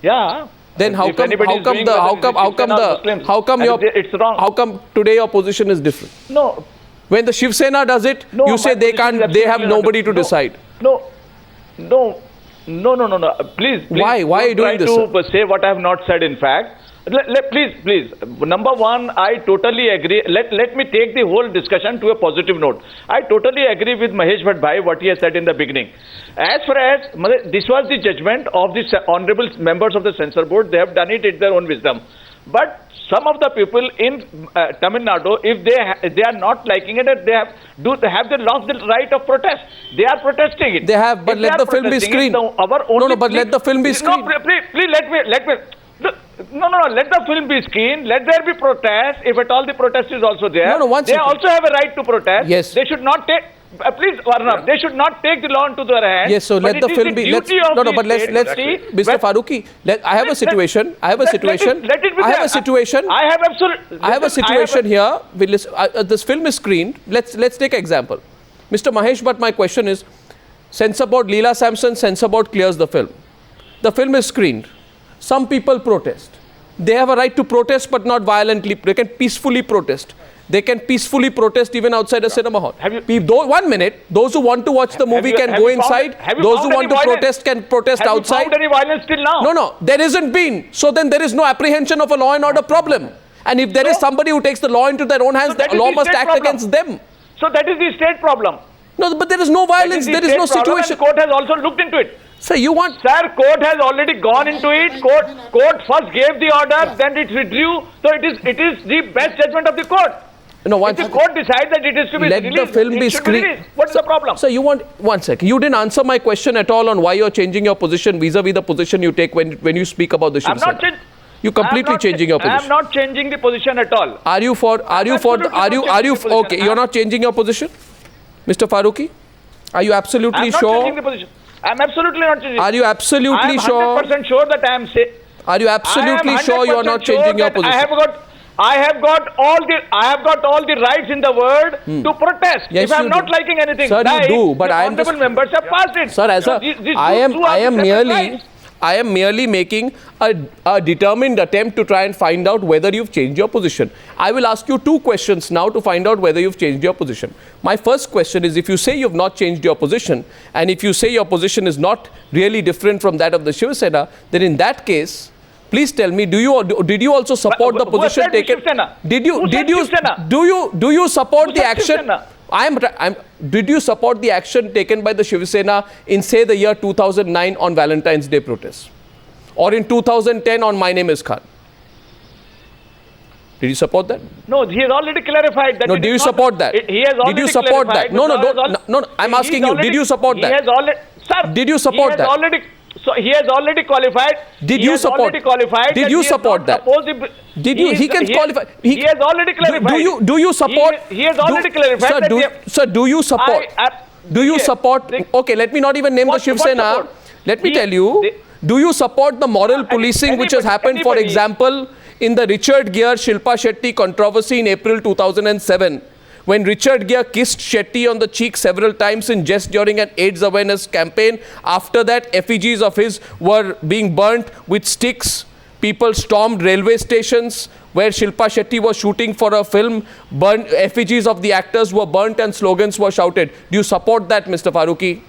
Yeah. Then how If come anybody is doing whether it is Shiv Sena or Muslims, it's wrong. how come today your position is different? No. When the Shiv Sena does it, No, you say my they position can't, is they have absolutely nobody not. to decide. No. Please. Why are you doing this, don't try to say what I have not said, in fact. Please. Number one, I totally agree. Let me take the whole discussion to a positive note. I totally agree with Mahesh Bhatt Bhai, what he has said in the beginning. As far as this was the judgment of the honorable members of the censor board, they have done it in their own wisdom. But some of the people in Tamil Nadu, if they are not liking it, have they lost the right of protest? They are protesting it. They have, but let the film be screened. Let the film be screened. No, please let me. No, let the film be screened. Let there be protest. If at all the protest is also there, they also have a right to protest. Yes. They should not take. Please, Arnab, they should not take the law into their hands. Yes, so let the film be. Let's Mr. Farooqui, I have a situation. I have a situation. I have a situation here. This film is screened. Let's take an example. Mr. Mahesh Bhatt, my question is, censor board, Leela Samson, censor board clears the film. The film is screened. Some people protest. They have a right to protest, but not violently. They can peacefully protest. They can peacefully protest even outside a cinema hall. 1 minute, those who want to watch the movie can go inside. Those who want to protest can protest outside. Have you found any violence till now? No, there isn't been. So then there is no apprehension of a law and order problem. And if there is somebody who takes the law into their own hands, the law must act against them. So that is the state problem. No, but there is no violence. There is no situation. Court has also looked into it. Sir, court has already gone into it. Court first gave the order, then it withdrew. So it is the best judgment of the court. No, if the court decides that it is to be let released, the film be screened. What is the problem? So you want 1 second. You didn't answer my question at all on why you're changing your position vis-a-vis the position you take when you speak about the Shiv Sena. You're completely changing your position. I'm not changing the position at all. Are you okay? You're not changing your position, Mr. Farooqui? Are you absolutely sure? I'm not changing the position. I'm absolutely not changing. Are you absolutely sure? I'm 100% sure that I am saying. Are you absolutely sure you are not changing your position? I have got all the rights in the world to protest. Yes, if I'm not liking anything, sir, you do. But I am honorable members have passed it. Sir, I am merely making a determined attempt to try and find out whether you've changed your position. I will ask you 2 questions now to find out whether you've changed your position. My first question is, if you say you've not changed your position, and if you say your position is not really different from that of the Shiv Sena, then in that case, please tell me, did you also support the position taken? Did you support the action? Did you support the action taken by the Shiv Sena in, say, the year 2009 on Valentine's Day protests? Or in 2010 on My Name is Khan? Did you support that? No, he has already clarified that. No, do you support that? He has already Did you support that? No, I'm asking you, did you support that? He has already, sir, did you support that? So he has already qualified. Did you support? Did you support that? Did you? He can qualify. He has already clarified. Do you support? He has already clarified. Sir, do you support? Do you support? Okay, let me not even name the Shiv Sena. Let me tell you. Do you support the moral policing which has happened, for example, in the Richard Gere Shilpa Shetty controversy in April 2007? When Richard Gere kissed Shetty on the cheek several times in jest during an AIDS awareness campaign. After that, effigies of his were being burnt with sticks. People stormed railway stations where Shilpa Shetty was shooting for a film. Effigies of the actors were burnt and slogans were shouted. Do you support that, Mr. Farooqui?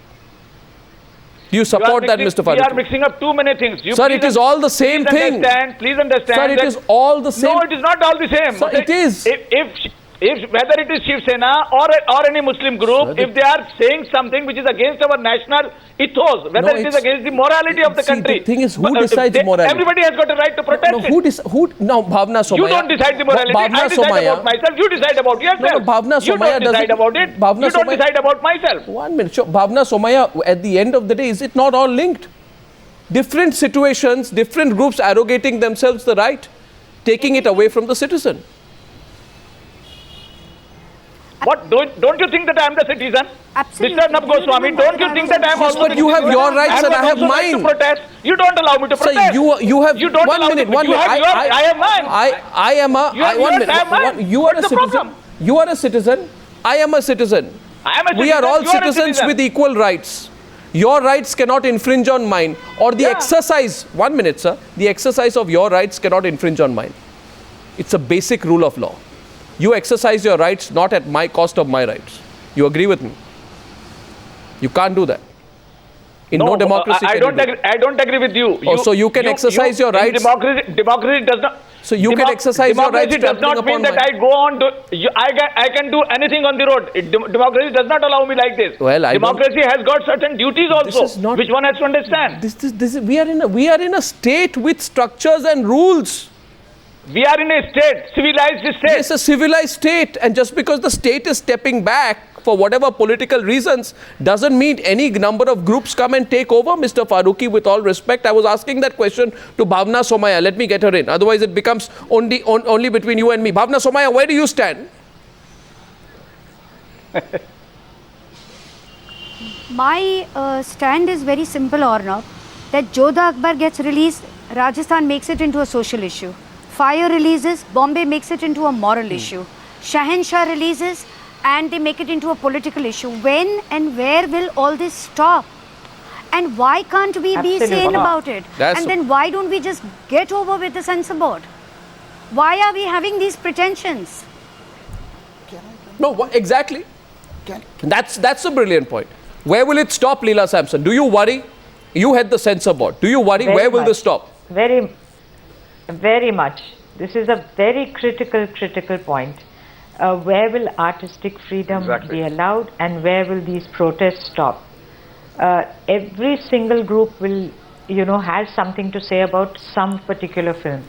Do you support that, Mr. Farooqui? We are mixing up too many things. Sir, it is all the same thing. Please understand. Sir, it is all the same. No, it is not all the same. Sir, it is. If whether it is Shiv Sena or any Muslim group, if they are saying something which is against our national ethos, whether it is against the morality of the country, the thing is, who decides morality? Everybody has got a right to protest. Bhavna Somaya. You don't decide the morality. I decide about myself. You decide about yourself. Bhavna Somaya you don't decide about it. You don't decide about myself. 1 minute. Sure. Bhavna Somaya, at the end of the day, is it not all linked? Different situations, different groups arrogating themselves the right, taking it away from the citizen. What, don't you think that I am the citizen? Absolutely. Mr. Arnab Goswami, don't you think that I am also but you have your rights and I have mine. Right to protest. You don't allow me to protest. Sir, you have you don't 1 minute. I have mine. I am a. You are a citizen. You are a citizen. I am a citizen. We are all citizens with equal rights. your rights cannot infringe on mine, or the exercise, 1 minute sir, the exercise of your rights cannot infringe on mine. It's a basic rule of law. You exercise your rights not at my cost of my rights. You agree with me? You can't do that. In no democracy. I don't agree with you. So you can exercise your rights. Democracy does not. So you can exercise your rights. Democracy does not mean that I go on to. I can do anything on the road. Democracy does not allow me like this. Well, democracy has got certain duties also, which one has to understand. We are in a state with structures and rules. We are in a state, civilized state. Yes, a civilized state, and just because the state is stepping back for whatever political reasons doesn't mean any number of groups come and take over, Mr. Farooqi, with all respect. I was asking that question to Bhavna Somaya. Let me get her in. Otherwise, it becomes only between you and me. Bhavna Somaya, where do you stand? My stand is very simple, Arnab, that Jodha Akbar gets released, Rajasthan makes it into a social issue. Fire releases, Bombay makes it into a moral issue. Shahenshah releases, and they make it into a political issue. When and where will all this stop? And why can't we be sane about it? And then why don't we just get over with the censor board? Why are we having these pretensions? No, exactly. That's a brilliant point. Where will it stop, Leela Sampson? Do you worry? You head the censor board. Do you worry? Where will this stop? Very much. This is a very critical point. Where will artistic freedom be allowed, and where will these protests stop? Every single group will, has something to say about some particular film.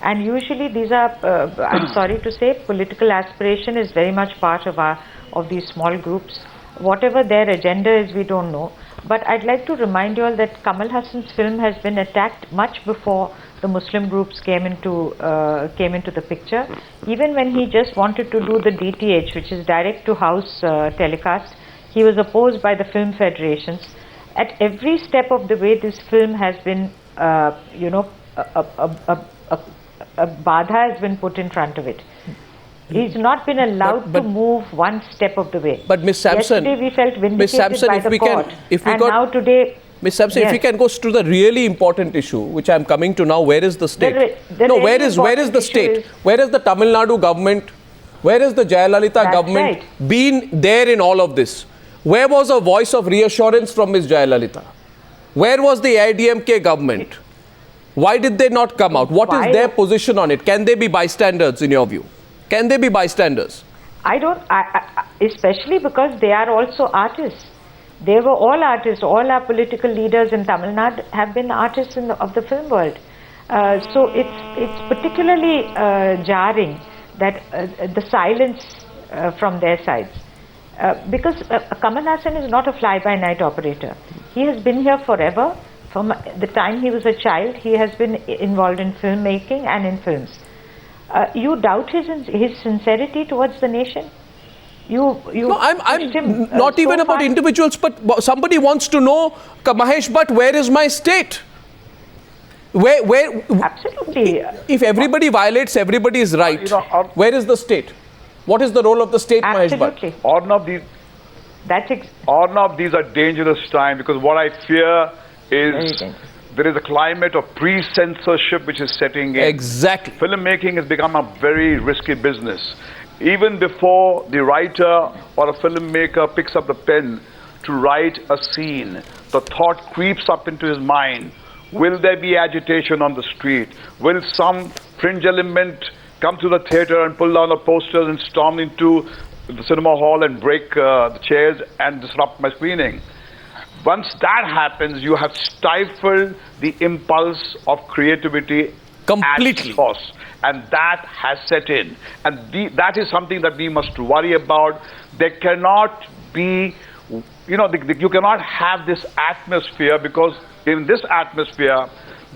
And usually these are, I'm sorry to say, political aspiration is very much part of these small groups. Whatever their agenda is, we don't know. But I'd like to remind you all that Kamal Hassan's film has been attacked much before the Muslim groups came into the picture. Even when he just wanted to do the DTH, which is direct to house telecast, he was opposed by the film federations. At every step of the way, this film has been, a badha has been put in front of it. He's not been allowed to move one step of the way. But Ms. Sampson, yesterday we felt vindicated by the court, now today. Ms. Sampson, if we can go to the really important issue, which I'm coming to now, where is the state? Where is the state? Where is the Tamil Nadu government? Where is the Jayalalitha government been there in all of this? Where was a voice of reassurance from Ms. Jayalalitha? Where was the AIDMK government? Why did they not come out? What is their position on it? Can they be bystanders in your view? Can they be bystanders? Especially because they are also artists. They were all artists. All our political leaders in Tamil Nadu have been artists of the film world. So it's particularly jarring that the silence from their sides. Because Kamal Hassan is not a fly-by-night operator. He has been here forever. From the time he was a child, he has been involved in filmmaking and in films. You doubt his sincerity towards the nation? No, I'm not even about individuals, but somebody wants to know, Mahesh Bhatt, where is my state? Where? Absolutely. If everybody violates everybody's right, where is the state? What is the role of the state, Mahesh Bhatt? Arnab, these are dangerous times, because what I fear is there is a climate of pre-censorship which is setting in. Exactly. Filmmaking has become a very risky business. Even before the writer or a filmmaker picks up the pen to write a scene, the thought creeps up into his mind. Will there be agitation on the street? Will some fringe element come to the theater and pull down the posters and storm into the cinema hall and break the chairs and disrupt my screening? Once that happens, you have stifled the impulse of creativity completely. At cost. And that has set in. And that is something that we must worry about. There cannot be, you cannot have this atmosphere, because in this atmosphere,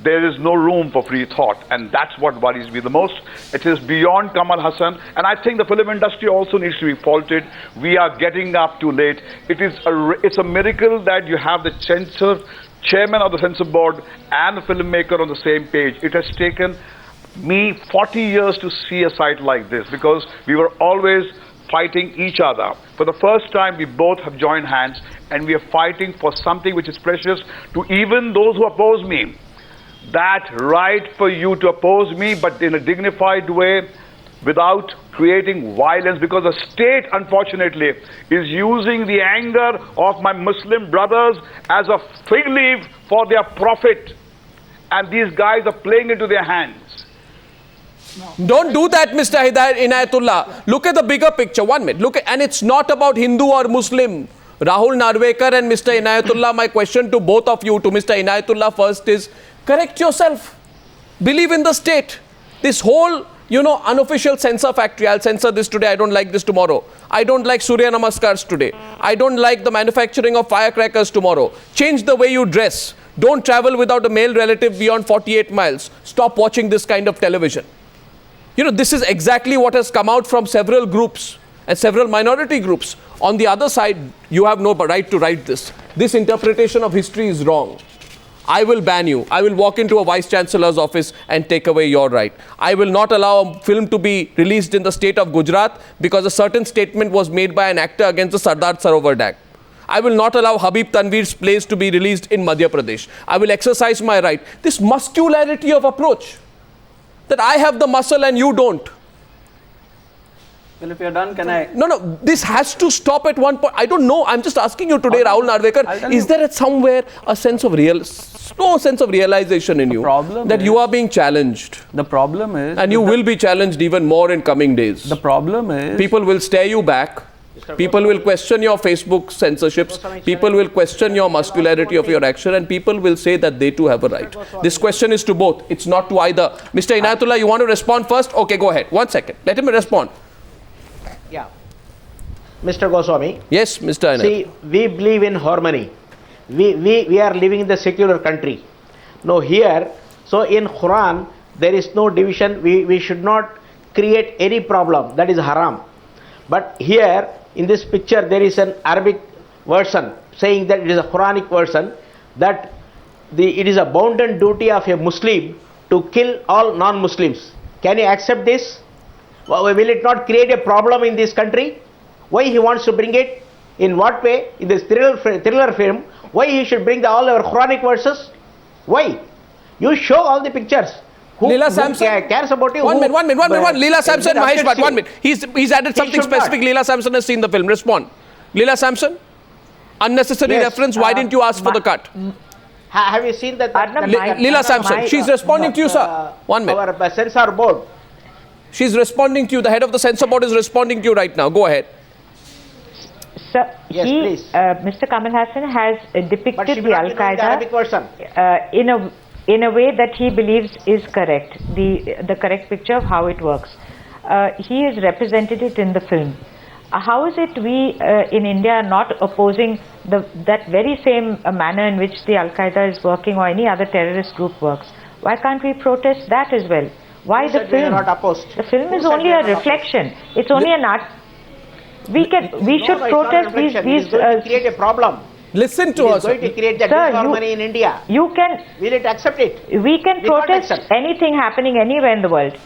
there is no room for free thought. And that's what worries me the most. It is beyond Kamal Hassan. And I think the film industry also needs to be faulted. We are getting up too late. It's a miracle that you have the chairman of the censor board and the filmmaker on the same page. It has taken me 40 years to see a site like this, because we were always fighting each other. For the first time, we both have joined hands and we are fighting for something which is precious to even those who oppose me. That right for you to oppose me, but in a dignified way, without creating violence, because the state, unfortunately, is using the anger of my Muslim brothers as a fig leaf for their profit. And these guys are playing into their hands. Don't do that, Mr. Inayatullah. Look at the bigger picture. 1 minute. Look at, and it's not about Hindu or Muslim. Rahul Narvekar and Mr. Inayatullah, my question to both of you, to Mr. Inayatullah first is, correct yourself. Believe in the state. This whole, unofficial censor factory, I'll censor this today, I don't like this tomorrow. I don't like Surya Namaskars today. I don't like the manufacturing of firecrackers tomorrow. Change the way you dress. Don't travel without a male relative beyond 48 miles. Stop watching this kind of television. This is exactly what has come out from several groups and several minority groups. On the other side, you have no right to write this. This interpretation of history is wrong. I will ban you. I will walk into a vice chancellor's office and take away your right. I will not allow a film to be released in the state of Gujarat because a certain statement was made by an actor against the Sardar Sarovar Dam. I will not allow Habib Tanveer's plays to be released in Madhya Pradesh. I will exercise my right. This muscularity of approach, that I have the muscle and you don't. Well, if you're done, can I? No, this has to stop at one point. I don't know. I'm just asking you today, Rahul Narvekar, is there at somewhere a sense of realization in you that you are being challenged? The problem is... And you will be challenged even more in coming days. The problem is... People will stare you back. People will question your Facebook censorships. People will question your muscularity of your action, and people will say that they too have a right. This question is to both. It's not to either. Mr. Inayatullah, you want to respond first? Okay, go ahead. 1 second. Let him respond. Yeah. Mr. Goswami. Yes, Mr. Inayatullah. See, we believe in harmony. We are living in the secular country. No, here, so in Quran, there is no division. We should not create any problem. That is haram. But here, in this picture, there is an Arabic version saying that it is a Quranic version, that it is a bounden duty of a Muslim to kill all non-Muslims. Can you accept this? Will it not create a problem in this country? Why he wants to bring it? In what way? In this thriller film, why he should bring all our Quranic verses? Why? You show all the pictures. Leela Samson cares about you? One minute. Leela Samson, Mahesh Bhatt, 1 minute. He's added something specific. Leela Samson has seen the film. Respond. Leela Samson, unnecessary reference. Why didn't you ask for the cut? Have you seen that? Leela Samson, she's responding to you, sir. 1 minute. Our censor board. She's responding to you. The head of the censor board is responding to you right now. Go ahead. Sir, yes, please. Mr. Kamal Hassan has depicted the Al-Qaeda in a way that he believes is correct, the correct picture of how it works. He has represented it in the film. How is it we in India are not opposing that very same manner in which the Al-Qaeda is working or any other terrorist group works? Why can't we protest that as well? Why the film? Not opposed? The film is only a reflection. It's only an art. We should protest these. Create a problem. Listen to us. Going to create that disharmony in India. You can. Will it accept it? We can protest anything happening anywhere in the world.